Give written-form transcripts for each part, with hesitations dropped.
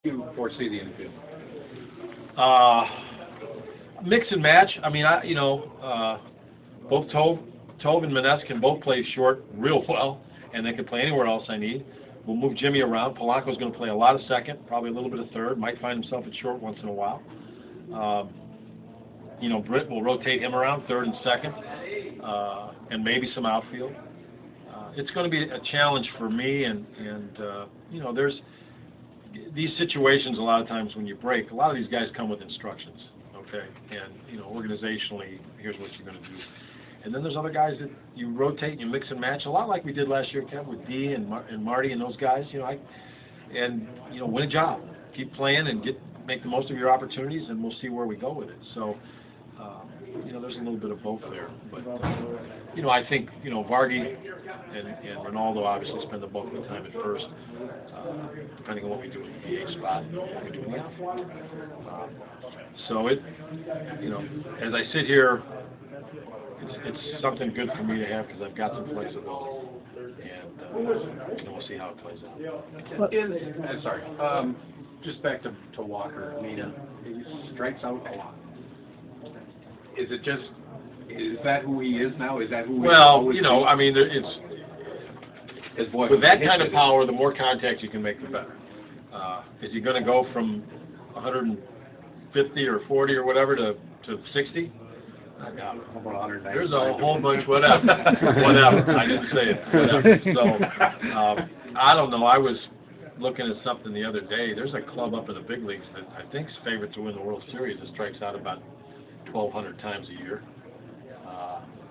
you foresee the infield? Mix and match. I mean, both Tove and Maness can both play short real well, and they can play anywhere else I need. We'll move Jimmy around. Polanco's going to play a lot of second, probably a little bit of third. Might find himself at short once in a while. Britt will rotate him around third and second, and maybe some outfield. It's going to be a challenge for me, and there's these situations a lot of times when you break. A lot of these guys come with instructions, okay, and organizationally, here's what you're going to do. And then there's other guys that you rotate and you mix and match, a lot like we did last year, Kev, with Dee and Marty and those guys. Win a job, keep playing, and make the most of your opportunities, and we'll see where we go with it. So, there's a little bit of both there. But I think Vargy and Ronaldo obviously spend the bulk of the time at first, depending on what we do in the DH spot, and what we do in the outfield. So as I sit here, it's something good for me to have because I've got some flexibility, and we'll see how it plays out. Sorry, just back to Walker. I mean, he strikes out a lot. Is that who he is now? Is that who? Well, I mean, it's with that kind of power, the more contact you can make, the better. Is he going to go from 150 or 40 or whatever to 60? There's a whole bunch, whatever. I didn't say it. Whatever. So, I don't know. I was looking at something the other day. There's a club up in the big leagues that I think's favorite to win the World Series that strikes out about 1,200 times a year,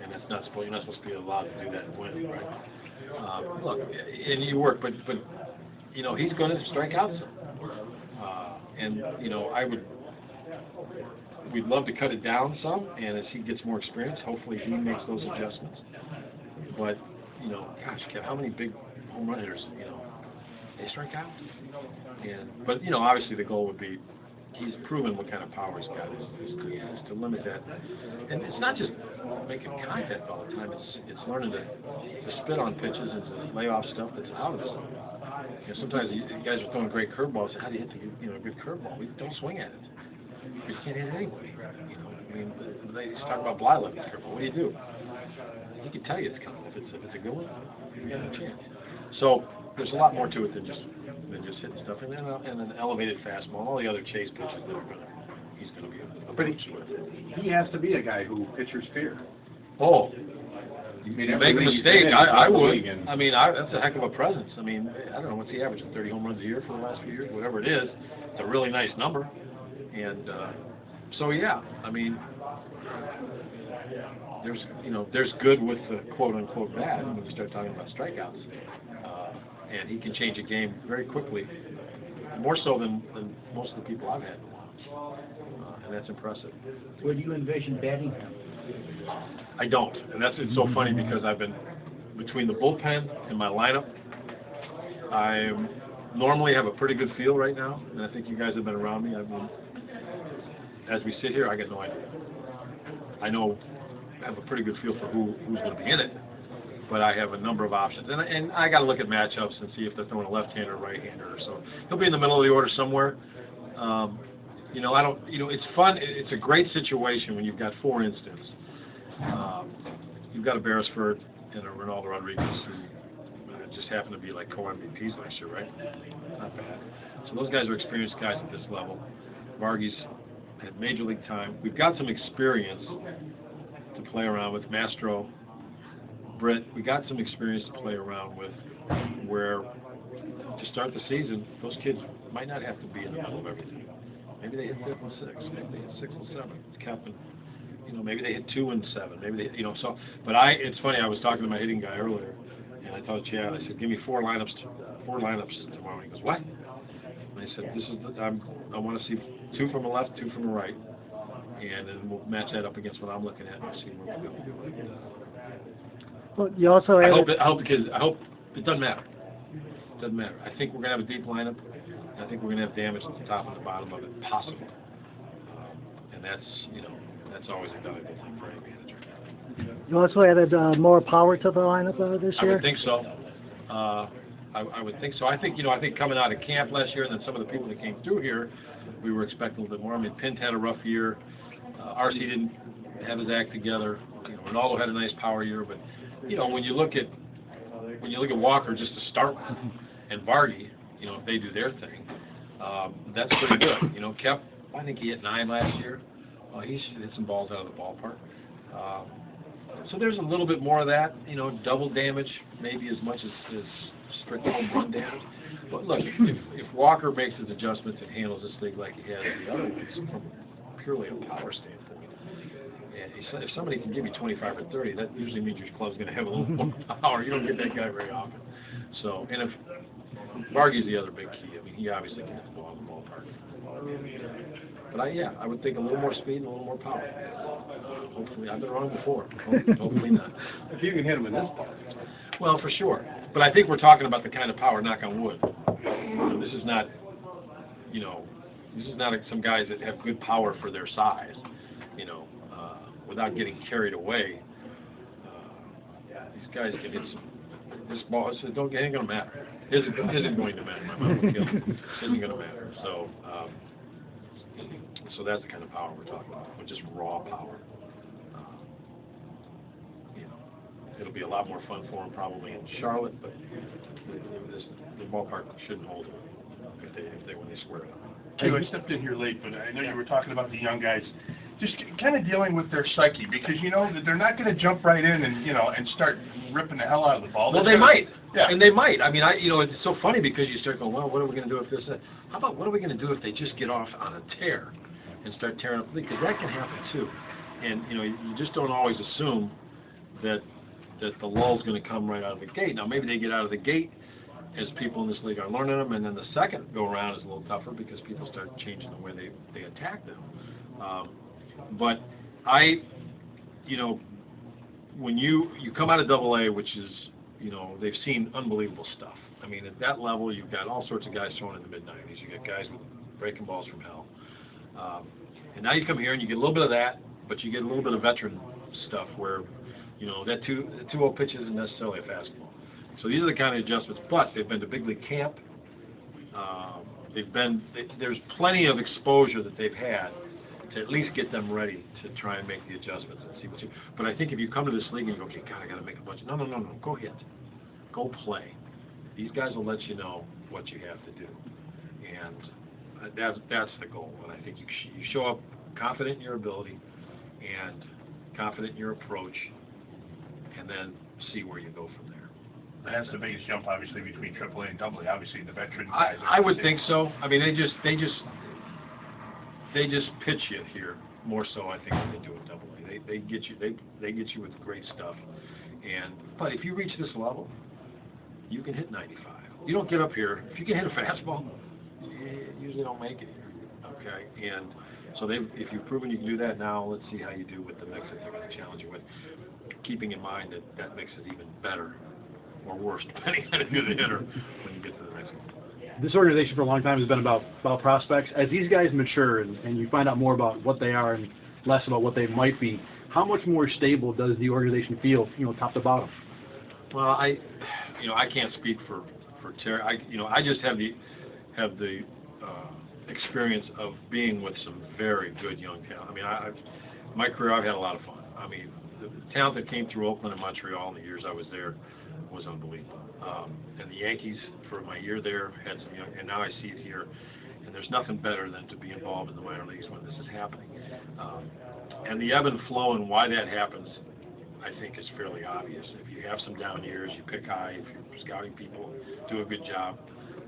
and you're not supposed to be allowed to do that and win, right? Look, and you work, but he's going to strike out some, we'd love to cut it down some, and as he gets more experience, hopefully he makes those adjustments. But gosh, Kev, how many big home run hitters, they strike out? But obviously the goal would be, he's proven what kind of power he's got is to limit that. And it's not just making contact all the time, it's learning to spit on pitches and to lay off stuff that's out of the zone. Sometimes you guys are throwing great curveballs. How do you hit a good curveball? Don't swing at it. You can't hit it anyway. They talk about Blyleven's curveball. What do? He can tell you it's coming. If it's a good one, you got a chance. So there's a lot more to it than just hitting stuff, and an elevated fastball, all the other chase pitches that he's going to be a boost with. He has to be a guy who pitchers fear. Oh, you make a mistake, I would. That's a heck of a presence. I don't know, what's he averaging, 30 home runs a year for the last few years, whatever it is. It's a really nice number. And so, yeah, there's good with the quote-unquote bad when you start talking about strikeouts. And he can change a game very quickly, more so than most of the people I've had in a while. And that's impressive. Where do you envision batting him? I don't. And it's so funny because I've been between the bullpen and my lineup. I normally have a pretty good feel right now, and I think you guys have been around me. As we sit here, I got no idea. I have a pretty good feel for who's going to be in it, but I have a number of options, and I got to look at matchups and see if they're throwing a left-hander or right-hander or so. He'll be in the middle of the order somewhere. It's fun. It's a great situation when you've got four instances. You've got a Beresford and a Ronaldo Rodriguez who just happen to be like co-MVPs last year, right? Not bad. So those guys are experienced guys at this level. Vargy's had major league time. We've got some experience to play around with. Mastro, Britt, we got some experience to play around with where to start the season, those kids might not have to be in the middle of everything. Maybe they hit 5th and 6th. Maybe they hit 6th and 7th. Captain, maybe they hit 2 and 7. Maybe they, so. But it's funny. I was talking to my hitting guy earlier, and I told Chad, I said, give me four lineups tomorrow. And he goes, what? And I said, I want to see 2 from the left, 2 from the right, and then we'll match that up against what I'm looking at and see where we go. Well, you also I hope the kids. I hope it doesn't matter. It doesn't matter. I think we're gonna have a deep lineup. I think we're gonna have damage at the top and the bottom of it, possible. And that's always a valuable thing for any manager. You also added more power to the lineup this year? I would think so. I would think so. I think coming out of camp last year, and then some of the people that came through here, we were expecting a little bit more. I mean, Pint had a rough year. RC didn't have his act together. You know, Ronaldo had a nice power year, but you know, when you look at Walker just to start with, and Vardy, you know, if they do their thing, that's pretty good. You know, Kep, I think he hit 9 last year. He hit some balls out of the ballpark. So there's a little bit more of that, you know, double damage, maybe as much as strict home run damage. But look, if Walker makes his adjustments and handles this league like he has the other ones from purely a power standpoint, and if somebody can give you 25 or 30, that usually means your club's going to have a little more power. You don't get that guy very often. So, and if Vargy's the other big key. I mean, he obviously can hit the ball in the ballpark. But I would think a little more speed and a little more power. Hopefully, I've been wrong before. Hopefully not. If you can hit him in this ball. Well, for sure. But I think we're talking about the kind of power, knock on wood. This is not, you know, this is not some guys that have good power for their size, you know, without getting carried away. These guys can hit this ball. It ain't going to matter. Isn't going to matter. My mom would kill me. Isn't going to matter. So that's the kind of power we're talking about, with just raw power. You know, it'll be a lot more fun for him probably in Charlotte, but the ballpark shouldn't hold him when they square it up. Q, I stepped in here late, but I know you were talking about the young guys. Just kind of dealing with their psyche, because you know that they're not going to jump right in and and start ripping the hell out of the ball. Well, they might. Yeah. And they might. I mean, it's so funny because you start going, well, what are we going to do if this? How about what are we going to do if they just get off on a tear and start tearing up the league? Because that can happen too. And you know, you just don't always assume that the lull's going to come right out of the gate. Now, maybe they get out of the gate as people in this league are learning them, and then the second go around is a little tougher because people start changing the way they attack them. But you know, when you come out of AA, which is, you know, they've seen unbelievable stuff. I mean, at that level, you've got all sorts of guys throwing in the mid-90s. You got guys with breaking balls from hell. And now you come here and you get a little bit of that, but you get a little bit of veteran stuff where, you know, that 2-0 pitch isn't necessarily a fastball. So these are the kind of adjustments. But they've been to big league camp. There's plenty of exposure that they've had to at least get them ready to try and make the adjustments and see what you. But I think if you come to this league and you go, okay, God, I got to make a bunch. No, go hit, go play. These guys will let you know what you have to do, and that's the goal. And I think you show up confident in your ability and confident in your approach, and then see where you go from there. That's the biggest jump, obviously, between AAA and AA. Obviously, the veteran guys. I would think so. I mean, they just pitch you here more so, I think, than they do in AA. They get you with great stuff. But if you reach this level, you can hit 95. You don't get up here. If you can hit a fastball, you usually don't make it here. Okay, and so if you've proven you can do that now, let's see how you do with the mix that they're going to challenge you with. Keeping in mind that makes it even better or worse, depending on if you're the hitter when you get to the next one. This organization for a long time has been about prospects. As these guys mature and you find out more about what they are and less about what they might be, how much more stable does the organization feel, you know, top to bottom? Well, I can't speak for Terry. I just have the experience of being with some very good young talent. I mean, my career, I've had a lot of fun. I mean, the talent that came through Oakland and Montreal in the years I was there was unbelievable. And the Yankees, for my year there, had some young, and now I see it here. And there's nothing better than to be involved in the minor leagues when this is happening. And the ebb and flow and why that happens, I think, is fairly obvious. If you have some down years, you pick high. If you're scouting people, do a good job,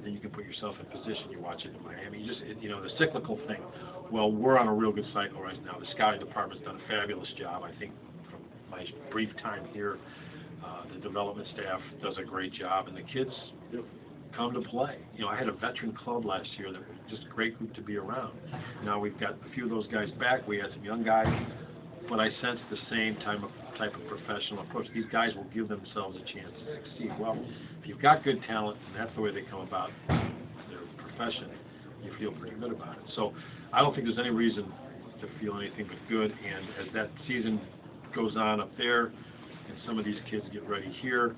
then you can put yourself in position. You watch it in Miami. The cyclical thing. Well, we're on a real good cycle right now. The scouting department's done a fabulous job. I think from my brief time here, the development staff does a great job, and the kids come to play. You know, I had a veteran club last year that was just a great group to be around. Now we've got a few of those guys back. We had some young guys, but I sense the same type of professional approach. These guys will give themselves a chance to succeed. Well, if you've got good talent, and that's the way they come about their profession, you feel pretty good about it. So I don't think there's any reason to feel anything but good. And as that season goes on up there, and some of these kids get ready here,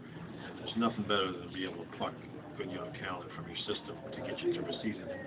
there's nothing better than to be able to pluck good young talent from your system to get you through a season.